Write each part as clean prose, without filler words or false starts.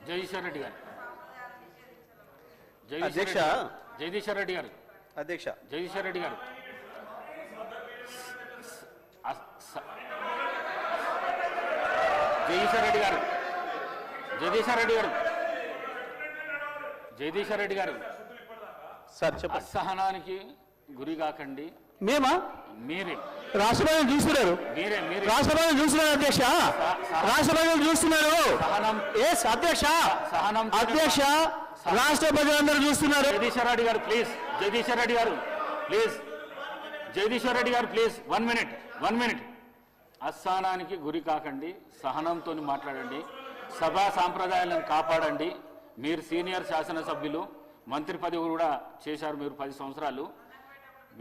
జగదీశ్వర్ రెడ్డి గారు. అధ్యక్ష జగదీశ్వర్ రెడ్డి గారు. అధ్యక్ష జగదీశ్వర్ రెడ్డి గారు. జగదీశ్వర్ రెడ్డి గారు. జగదీశ్వర్ రెడ్డి గారు. జగదీశ్వర్ రెడ్డి గారు. సార్ చెప్పండి. అసహనానికి గురి కాకండి. మేమా? మీరే రాష్ట్రపతి చూస్తున్నారు. మీరే రాష్ట్రపతి చూస్తున్నారు అధ్యక్ష. రాష్ట్రపతి చూస్తున్నారు. అధ్యక్ష సహనం. అధ్యక్ష రాష్ట్రపతి అందరూ చూస్తున్నారు. జగదీశ్వర్ రెడ్డి గారు ప్లీజ్. జగదీశ్వర్ రెడ్డి గారు ప్లీజ్. జగదీశ్వర్ రెడ్డి గారు ప్లీజ్ 1 మినిట్. అసహనానికి గురి కాకండి. సహనంతో మాట్లాడండి. సభా సాంప్రదాయాలను కాపాడండి. మీరు సీనియర్ శాసనసభ్యులు, మంత్రి పదవి కూడా చేశారు మీరు 10 సంవత్సరాలు.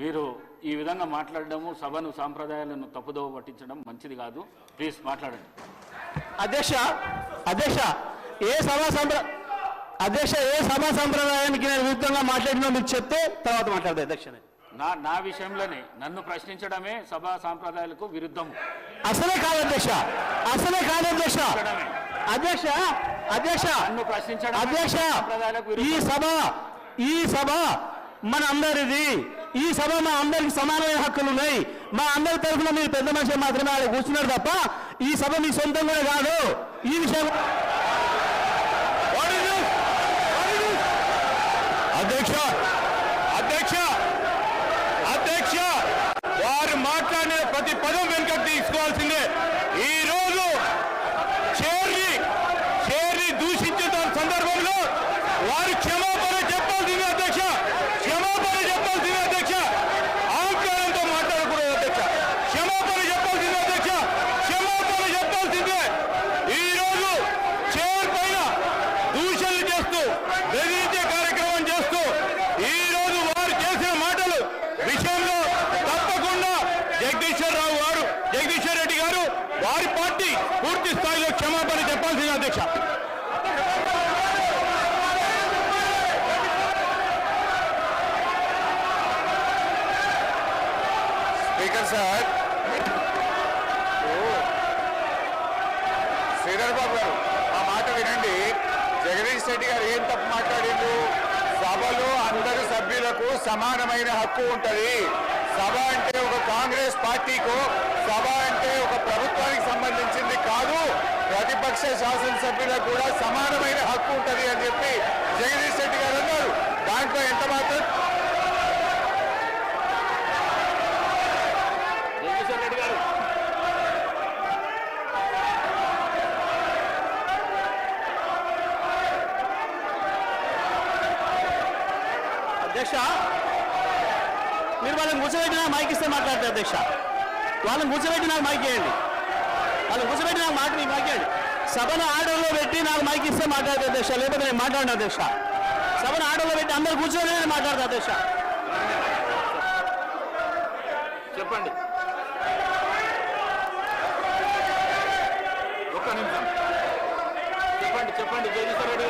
మీరు ఈ విధంగా మాట్లాడడము, సభను సాంప్రదాయాలను తప్పుదోవ పట్టించడం మంచిది కాదు. ప్లీజ్ మాట్లాడండి. అధ్యక్ష ఏ సభా సంప్రదాయానికి నేను విరుద్ధంగా మాట్లాడినా మీరు చెప్తే తర్వాత మాట్లాడదు అధ్యక్ష. నా విషయంలోనే నన్ను ప్రశ్నించడమే సభా సాంప్రదాయాలకు విరుద్ధము. అసలే కాదు అధ్యక్ష. నన్ను ప్రశ్నించడం ఈ సభ మన అందరిది. ఈ సభ మా అందరికి సమానమైన హక్కులు ఉన్నాయి. మా అందరి తరఫున మీరు పెద్ద మనిషి మాత్రమే ఆడ కూర్చున్నారు తప్ప ఈ సభ మీ సొంతంగా కాదు. ఈ విషయం అధ్యక్ష వారు మాట్లాడిన ప్రతి పదం వెనుకకు తీసుకోవాల్సిందే. ఈ రోజు చైర్ని దూషించిన సందర్భంలో వారు క్షమాపణ చెప్పాల్సిందే అధ్యక్ష. ఆంకారంతో మాట్లాడకూడదు అధ్యక్ష. క్షమాపణ చెప్పాల్సిందే. ఈ రోజు చైర్ పైన దూషణలు చేస్తూ బెదిరించే కార్యక్రమం చేస్తూ ఈ రోజు వారు చేసిన మాటలు విషయంలో తప్పకుండా జగదీశ్వర్ రెడ్డి గారు వారి పార్టీ పూర్తి స్థాయిలో క్షమాపణ చెప్పాల్సింది అధ్యక్ష. స్పీకర్ సార్, శ్రీధర్ బాబు గారు ఆ మాట వినండి. జగదీష్ రెడ్డి గారు ఏం తప్పు మాట్లాడిండు? సభలో అందరు సభ్యులకు సమానమైన హక్కు ఉంటుంది. సభ అంటే ఒక కాంగ్రెస్ పార్టీకు, సభ అంటే ఒక ప్రభుత్వానికి సంబంధించింది కాదు. ప్రతిపక్ష శాసనసభ్యులకు కూడా సమానమైన హక్కు ఉంటుంది అని చెప్పి జగదీష్ రెడ్డి గారు అన్నారు. దాంట్లో ఎంత మాత్రం జగదీశ్వర్ రెడ్డి గారు. అధ్యక్ష మీరు వాళ్ళని కూర్చోబెట్టి నాకు మైక్ ఇస్తే మాట్లాడతారు అధ్యక్ష. వాళ్ళని కూర్చోబెట్టి నాకు మైక్ ఇవ్వండి. మైక్ ఇవ్వండి. సభను ఆర్డర్లో పెట్టి నాకు మైక్ ఇస్తే మాట్లాడతారు అధ్యక్ష. లేకపోతే నేను మాట్లాడిన అధ్యక్ష. సభను ఆర్డర్లో పెట్టి అందరూ కూర్చోని నేను మాట్లాడతా అధ్యక్ష. చెప్పండి. ఒక్క నిమిషం చెప్పండి. జగదీశ్వర్ రెడ్డి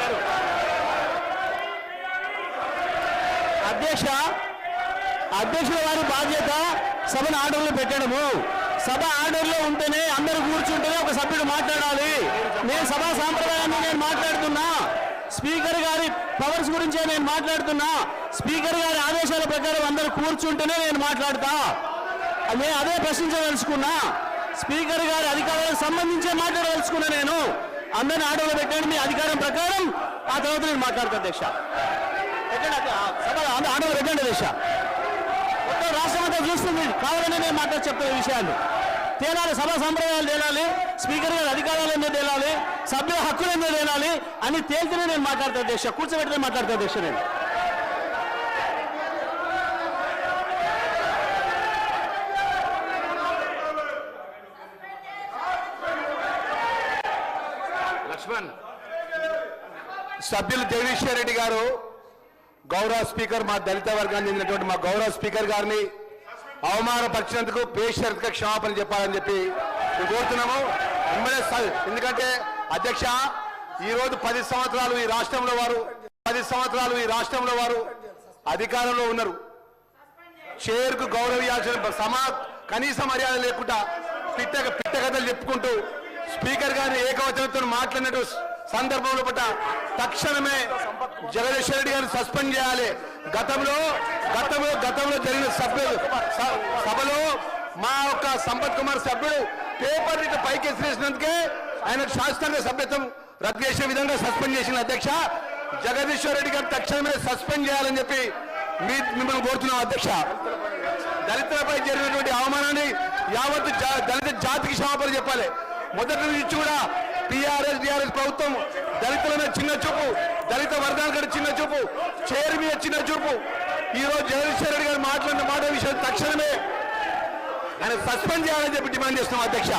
గారు. అధ్యక్షుల వారి బాధ్యత సభను ఆర్డర్లో పెట్టడము. సభ ఆర్డర్లో ఉంటేనే అందరూ కూర్చుంటేనే ఒక సభ్యుడు మాట్లాడాలి. నేను సభా సాంప్రదాయాన్ని నేను మాట్లాడుతున్నా. స్పీకర్ గారి పవర్స్ గురించే నేను మాట్లాడుతున్నా. స్పీకర్ గారి ఆదేశాల ప్రకారం అందరూ కూర్చుంటేనే నేను మాట్లాడతా. నేను అదే ప్రశ్నించదలుచుకున్నా. స్పీకర్ గారి అధికారాలకు సంబంధించే మాట్లాడదలుచుకున్నా. నేను అందరిని ఆర్డర్లో పెట్టండి మీ అధికారం ప్రకారం. ఆ తర్వాత నేను మాట్లాడతా అధ్యక్ష. సభ ఆర్డర్లో పెట్టండి అధ్యక్ష. మొత్తం రాష్ట్రం అంతా చూస్తుంది. కావాలని నేను మాట్లాడి చెప్తున్న విషయాలు తేలాలి. సభా సంప్రదాయాలు తేలాలి. స్పీకర్ గారి అధికారాలు ఎందుకు తేలాలి, సభ్యుల హక్కులు ఎందుకు తేలాలి అని తేలితేనే నేను మాట్లాడతా అధ్యక్ష. కూర్చోబెడితే మాట్లాడతా అధ్యక్ష. నేను సభ్యులు జగదీశ్వర్ రెడ్డి గారు, గౌరవ స్పీకర్, మా దళిత వర్గానికి చెందినటువంటి మా గౌరవ స్పీకర్ గారిని అవమానపరిచినందుకు బేషరతుగా క్షమాపణ చెప్పాలని చెప్పి మేము కోరుతున్నాము. ఎందుకంటే అధ్యక్ష ఈరోజు 10 సంవత్సరాలు ఈ రాష్ట్రంలో వారు అధికారంలో ఉన్నారు. చైర్కు గౌరవించాల్సిన కనీస మర్యాద లేకుండా పిట్ట కథలు చెప్పుకుంటూ స్పీకర్ గారిని ఏకవచనంతో మాట్లాడినట్టు సందర్భంలో పట్ల తక్షణమే జగదీశ్వర్ రెడ్డి గారిని సస్పెండ్ చేయాలి. గతంలో జరిగిన సభలో మా యొక్క సంపత్ కుమార్ సభ్యుడు పేపర్ ఇట్లా పైకి ఎసిరేసినందుకే ఆయనకు శాశ్వతంగా సభ్యత్వం రద్దు చేసే విధంగా సస్పెండ్ చేసిన అధ్యక్ష. జగదీశ్వర్ రెడ్డి గారు తక్షణమే సస్పెండ్ చేయాలని చెప్పి మిమ్మల్ని కోరుతున్నాం అధ్యక్ష. దళితులపై జరిగినటువంటి అవమానాన్ని యావత్ దళిత జాతికి క్షమాపణ చెప్పాలి. మొదటి నుంచి కూడా టీఆర్ఎస్ ప్రభుత్వం దళితుల మీద చిన్న చూపు, దళిత వర్గాల చిన్న చూపు, చేరు మీద చిన్న చూపు. ఈ రోజు జగదీశ్వర్ రెడ్డి గారు మాట్లాడిన మాట విషయం తక్షణమే ఆయన సస్పెండ్ చేయాలని చెప్పి డిమాండ్ చేస్తున్నాం అధ్యక్ష.